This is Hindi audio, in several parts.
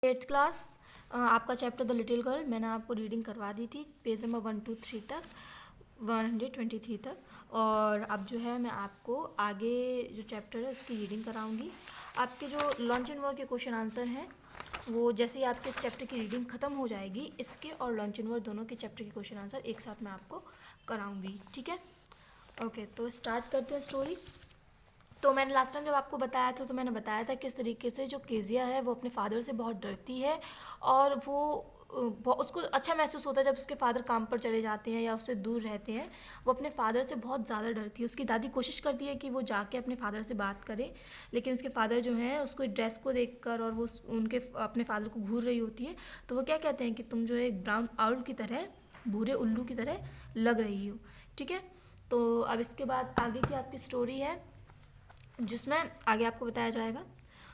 एट्थ क्लास आपका चैप्टर द लिटिल गर्ल मैंने आपको रीडिंग करवा दी थी पेज नंबर 123 तक 123 तक। और अब जो है मैं आपको आगे जो चैप्टर है उसकी रीडिंग कराऊंगी। आपके जो लॉन्च एंड वर्क के क्वेश्चन आंसर हैं वो जैसे ही आपके इस चैप्टर की रीडिंग ख़त्म हो जाएगी इसके और लॉन्च एंड वर्क दोनों के चैप्टर के क्वेश्चन आंसर एक साथ मैं आपको कराऊंगी, ठीक है। ओके, तो स्टार्ट करते हैं स्टोरी। तो मैंने लास्ट टाइम जब आपको बताया था तो मैंने बताया था किस तरीके से जो केजिया है वो अपने फादर से बहुत डरती है और वो उसको अच्छा महसूस होता है जब उसके फादर काम पर चले जाते हैं या उससे दूर रहते हैं। वो अपने फादर से बहुत ज़्यादा डरती है। उसकी दादी कोशिश करती है कि वो जाके अपने फादर से बात करे, लेकिन उसके फादर जो हैं उसको ड्रेस को देखकर और वो उनके अपने फादर को घूर रही होती है। तो वो क्या कहते हैं कि तुम जो है एक ब्राउन आउल की तरह, भूरे उल्लू की तरह लग रही हो, ठीक है। तो अब इसके बाद आगे की आपकी स्टोरी है जिसमें आगे आपको बताया जाएगा।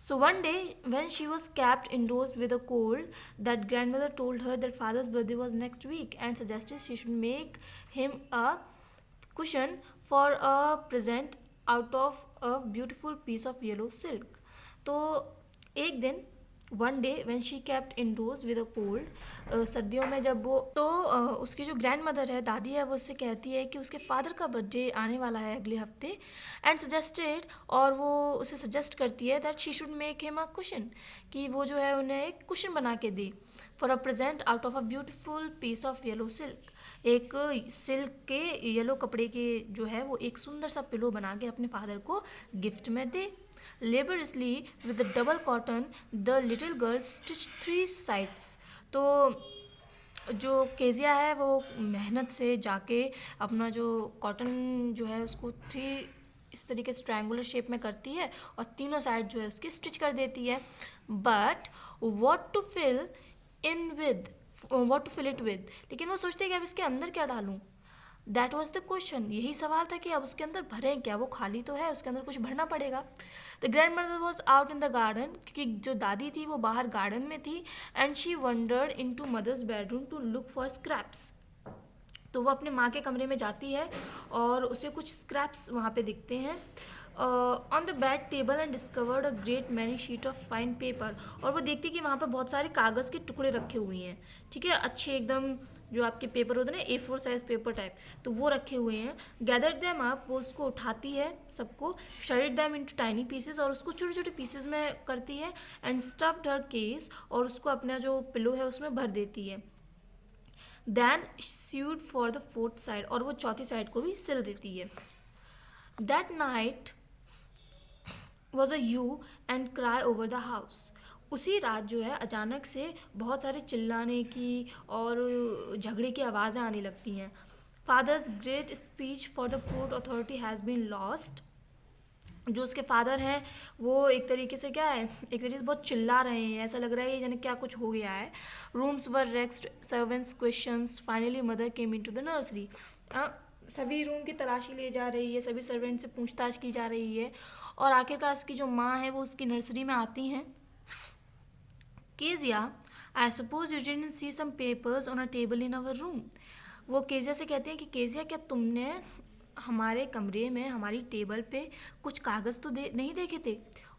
So one day when she was kept indoors with a cold, that grandmother told her that father's birthday was next week and suggested she should make him a cushion for a present out of a beautiful piece of yellow silk. तो एक दिन one day when she kept indoors with a cold, सर्दियों में जब वो तो उसकी जो ग्रैंड मदर है, दादी है, वो उससे कहती है कि उसके फादर का बर्थडे आने वाला है अगले हफ्ते एंड सजेस्टेड, और वो उसे सजेस्ट करती है that she should make him a cushion, कि वो जो है उन्हें एक कुशन बना के दे for a present out of a beautiful piece of yellow silk. एक सिल्क के येलो कपड़े के जो है वो एक सुंदर सा पिलो बना के अपने फादर को गिफ्ट में दे। Laboriously with the double cotton the little girl stitch 3 sides. तो जो केजिया है वो मेहनत से जाके अपना जो कॉटन जो है उसको 3 इस तरीके से ट्रायंगुलर शेप में करती है और तीनों साइड जो है उसकी स्टिच कर देती है। But what to fill in with what to fill it with, लेकिन वो सोचते हैं कि अब इसके अंदर क्या डालूं। दैट वॉज द क्वेश्चन, यही सवाल था कि अब उसके अंदर भरें क्या, वो खाली तो है, उसके अंदर कुछ भरना पड़ेगा। The grandmother was out in the garden, क्योंकि जो दादी थी वो बाहर गार्डन में थी। And she wandered into mother's bedroom to look for scraps. तो वो अपने माँ के कमरे में जाती है और उसे कुछ स्क्रैप्स वहाँ पे दिखते हैं on the bed table and discovered a great many sheet of fine paper. और वो देखती है कि वहाँ पे बहुत सारे कागज़ के टुकड़े रखे हुए हैं, ठीक है, अच्छे एकदम जो आपके पेपर होते हैं ना A4 साइज पेपर टाइप, तो वो रखे हुए हैं। गैदर दैम अप, वो उसको उठाती है सबको, shred them into tiny pieces, और उसको छोटे छोटे पीसेस में करती है। एंड स्टफ्ड हर केस, और उसको अपना जो पिलो है उसमें भर देती है। Then sewed for the fourth side, और वो चौथी साइड को भी सिल देती है। That night was a hue and cry over the house. उसी रात जो है अचानक से बहुत सारे चिल्लाने की और झगड़े की आवाज़ें आने लगती हैं। Father's great speech for the port authority has been lost. जो उसके फादर हैं वो एक तरीके से क्या है, एक तरीके से बहुत चिल्ला रहे हैं, ऐसा लग रहा है यानी क्या कुछ हो गया है। Rooms were wrecked, servants questions, finally mother came in to the nursery. सभी रूम की तलाशी ली जा रही है, सभी सर्वेंट से पूछताछ की जा रही है, और आखिरकार उसकी जो माँ है वो उसकी नर्सरी में आती हैं। Kezia, I suppose you didn't see some papers on a table in our room. वो केजिया से कहते हैं कि केजिया, क्या तुमने हमारे कमरे में हमारी टेबल पे कुछ कागज़ तो नहीं देखे थे।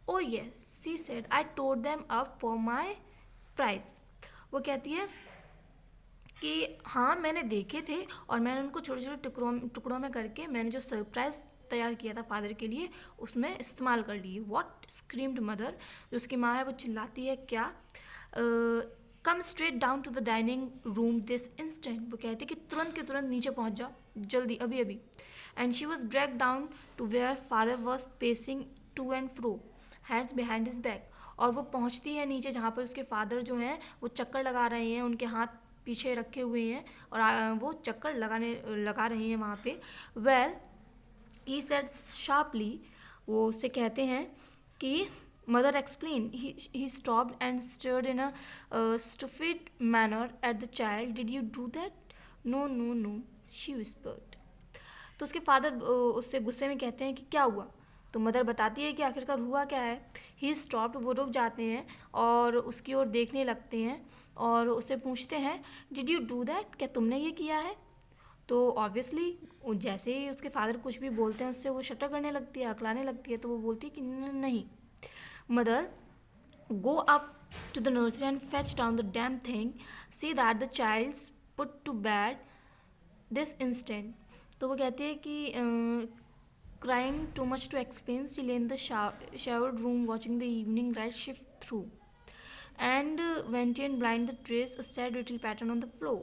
Oh yes, she said, I tore them up for my prize. वो कहती है कि हाँ मैंने देखे थे और मैंने उनको छोटे छोटे टुकड़ों में करके मैंने जो सरप्राइज़ तैयार किया था फादर के लिए उसमें इस्तेमाल कर लिए। वॉट स्क्रीम्ड मदर, जो उसकी माँ है वो चिल्लाती है, क्या। Come straight down to the dining room this instant. वो कहती है कि तुरंत के तुरंत नीचे पहुँच जाओ, जल्दी, अभी अभी। And she was drag down to where father was pacing to and fro, hands behind his back. और वो पहुँचती है नीचे जहाँ पर उसके फादर जो हैं वो चक्कर लगा रहे हैं, उनके हाथ पीछे रखे हुए हैं और वो चक्कर लगा रही हैं वहाँ पे। वेल ही सेड शार्पली, वो उससे कहते हैं कि mother explain. He stopped and stared in a stupid manner at the child, did you do that. No no no, she whispered. तो उसके फादर उससे गुस्से में कहते हैं कि क्या हुआ। तो मदर बताती है कि आखिरकार हुआ क्या है। ही स्टॉप्ड, वो रुक जाते हैं और उसकी ओर देखने लगते हैं और उससे पूछते हैं, डिड यू डू दैट, क्या तुमने ये किया है। तो ऑब्वियसली जैसे ही उसके फादर कुछ भी बोलते हैं उससे वो शटर करने लगती है, अकलाने लगती है। तो वो बोलती है कि नहीं। Mother, go up to the nursery and fetch down the damn thing. See that the child's put to bed this instant. तो वो कहती है कि crying too much to explain, she lay in the showered room watching the evening light shift through and went in blind the trace a sad little pattern on the floor.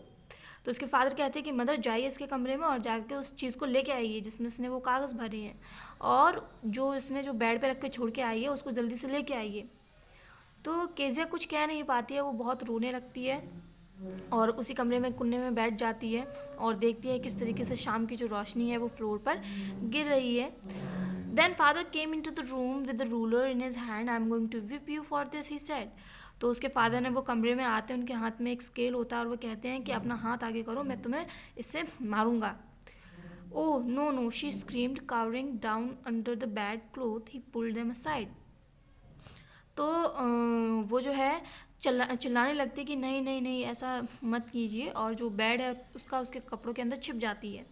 तो उसके फादर कहते हैं कि मदर जाइए इसके कमरे में और जाके उस चीज़ को लेके आइए जिसमें इसने वो कागज़ भरे हैं, और जो इसने जो बेड पे रख के छोड़ के आई है उसको जल्दी से लेके आइए. तो केजिया कुछ कह नहीं पाती है, वो बहुत रोने लगती है और उसी कमरे में कुन्ने में बैठ जाती है और देखती है किस तरीके से शाम की जो रोशनी है वो फ्लोर पर गिर रही है. Then father came in to the room with the ruler in his hand. I am going to whip you for this, he said. तो उसके फादर ने वो कमरे में आते हैं, उनके हाथ में एक स्केल होता है और वो कहते हैं कि अपना हाथ आगे करो, मैं तुम्हें इससे मारूंगा. Oh no no, she screamed cowering down under the bed cloth. He pulled them aside. तो वो जो है चिल्लाने लगती है कि नहीं नहीं नहीं ऐसा मत कीजिए, और जो बेड है उसका उसके कपड़ों के अंदर छिप जाती है.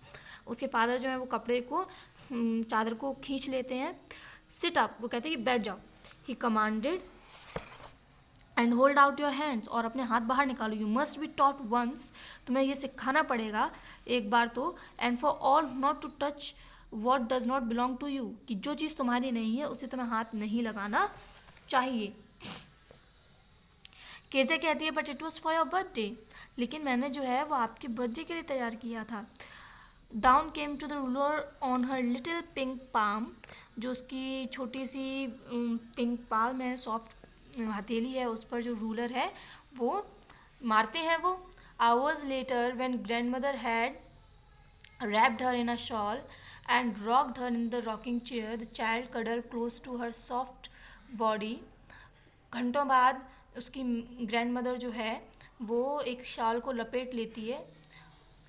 उसके फादर जो है वो कपड़े को चादर को खींच लेते हैं. सिट अप, वो कहते हैं कि बैठ जाओ. He commanded and hold out your hands, और अपने हाथ बाहर निकालो. You must be taught once, तुम्हें ये सिखाना पड़ेगा एक बार तो. And for all not to touch what does not belong to you, कि जो चीज़ तुम्हारी नहीं है उसे तुम्हें हाथ नहीं लगाना चाहिए. केजे कहती है but it was for your birthday, लेकिन मैंने जो है वो आपके बर्थडे के लिए तैयार किया था. Down came to the ruler on her little pink palm, जो उसकी छोटी सी पिंक पाम है, सॉफ्ट हथेली है, उस पर जो रूलर है वो मारते हैं वो. Hours later when grandmother had wrapped her in a shawl and rocked her in the rocking chair, the child cuddled close to her soft body. घंटों बाद उसकी ग्रैंड मदर जो है वो एक शाल को लपेट लेती है.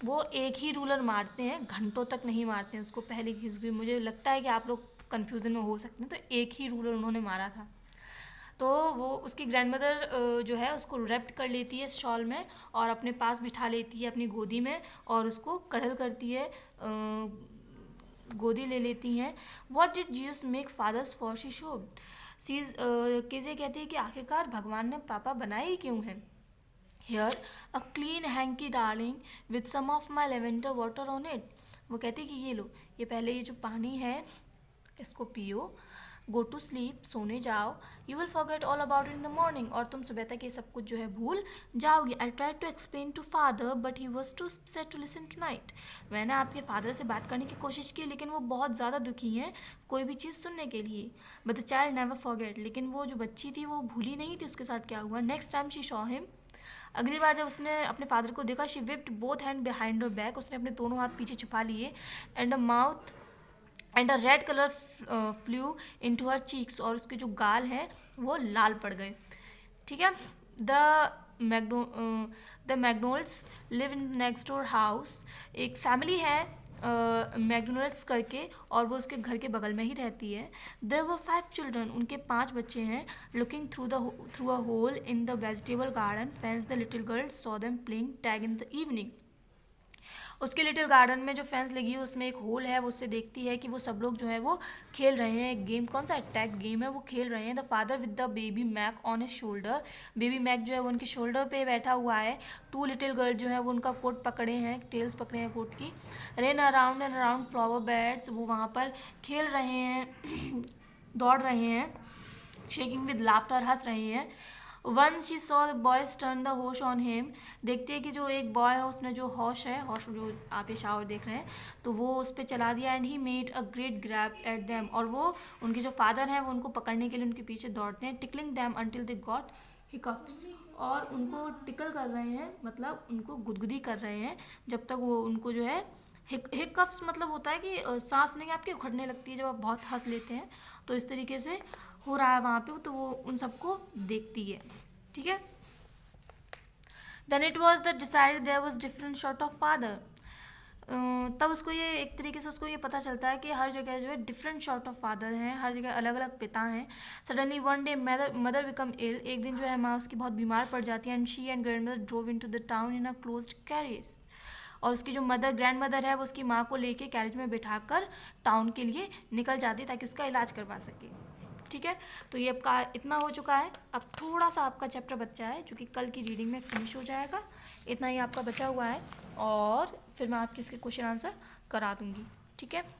वो एक ही रूलर मारते हैं, घंटों तक नहीं मारते हैं उसको. पहले की मुझे लगता है कि आप लोग कन्फ्यूज़न में हो सकते हैं, तो एक ही रूलर उन्होंने मारा था. तो वो उसकी ग्रैंड मदर जो है उसको रैप्ट कर लेती है शॉल में और अपने पास बिठा लेती है अपनी गोदी में, और उसको कड़ल करती है, गोदी ले लेती हैं. What did Jesus make fathers for, she sobbed. Kezia कहती है कि आखिरकार भगवान ने पापा बनाए ही क्यों हैं. Here a clean hankie darling with some of my lavender water on it. वो कहती है कि ये लो, ये पहले ये जो पानी है इसको पियो, गो टू स्लीप, सोने जाओ. You will forget all about it in the morning, और तुम सुबह तक ये सब कुछ जो है भूल जाओगी. I try to explain to father but he was too sad to listen tonight. मैंने आपके फादर से बात करने की कोशिश की लेकिन वो बहुत ज़्यादा दुखी हैं कोई भी चीज़ सुनने के लिए. But the child never forget, लेकिन वो जो बच्ची थी वो भूली नहीं थी उसके साथ क्या हुआ. Next time she saw him, अगली बार जब उसने अपने फादर को देखा, she whipped both hand behind her back, उसने अपने दोनों हाथ पीछे छुपा लिए. And a mouth and a red colour flew into her cheeks, और उसके जो गाल हैं वो लाल पड़ गए. ठीक है. The McDonald's live in next door house. एक फैमिली है मैकडोनल्ड्स करके, और वो उसके घर के बगल में ही रहती है. देयर वर 5 चिल्ड्रन, उनके 5 बच्चे हैं. Looking through a hole in the vegetable garden fence the little girl saw them playing tag in the evening. उसके लिटिल गार्डन में जो फेंस लगी है उसमें एक होल है, वो उससे देखती है कि वो सब लोग जो है वो खेल रहे हैं एक गेम. कौन सा टैग गेम है वो खेल रहे हैं. The father with the baby Mac on his shoulder, baby Mac जो है वो उनके शोल्डर पे बैठा हुआ है. 2 लिटिल गर्ल जो है वो उनका कोट पकड़े हैं, टेल्स पकड़े हैं कोट की. Run around and around flower beds, वो वहाँ पर खेल रहे हैं दौड़ रहे हैं. शेकिंग विद लाफ्टर, हंस रहे हैं. One she saw the boys turn the होश ऑन हिम, देखती है कि जो एक बॉय है उसने जो हौश जो आप ये शावर देख रहे हैं तो वो उस पर चला दिया. And he made a great grab at them, और वो उनके जो फादर हैं वो उनको पकड़ने के लिए उनके पीछे दौड़ते हैं. Tickling them until they got hiccups, और उनको टिकल कर रहे हैं, मतलब उनको गुदगुदी कर रहे हैं जब तक वो उनको जो है हिकअप्स मतलब होता है कि सांस लेंगे आपकी उखड़ने लगती है जब आप बहुत हंस लेते हैं, तो इस तरीके से हो रहा है वहाँ पे. तो वो उन सबको देखती है. ठीक है. Then it was the decided there was different sort of father. तब उसको ये एक तरीके से उसको ये पता चलता है कि हर जगह जो है डिफरेंट सॉर्ट ऑफ फादर हैं, हर जगह अलग अलग पिता हैं. Suddenly one day mother become ill, एक दिन जो है माँ उसकी बहुत बीमार पड़ जाती है. And she and grandmother drove in to the town in a closed carriage, और उसकी जो ग्रैंड मदर है वो उसकी माँ को लेके कैरेज में बिठाकर टाउन के लिए निकल जाती है ताकि उसका इलाज करवा सके. ठीक है, तो ये आपका इतना हो चुका है। अब थोड़ा सा आपका चैप्टर बचा है जो कि कल की रीडिंग में फिनिश हो जाएगा। इतना ही आपका बचा हुआ है और फिर मैं आपके इसके क्वेश्चन आंसर करा दूँगी। ठीक है।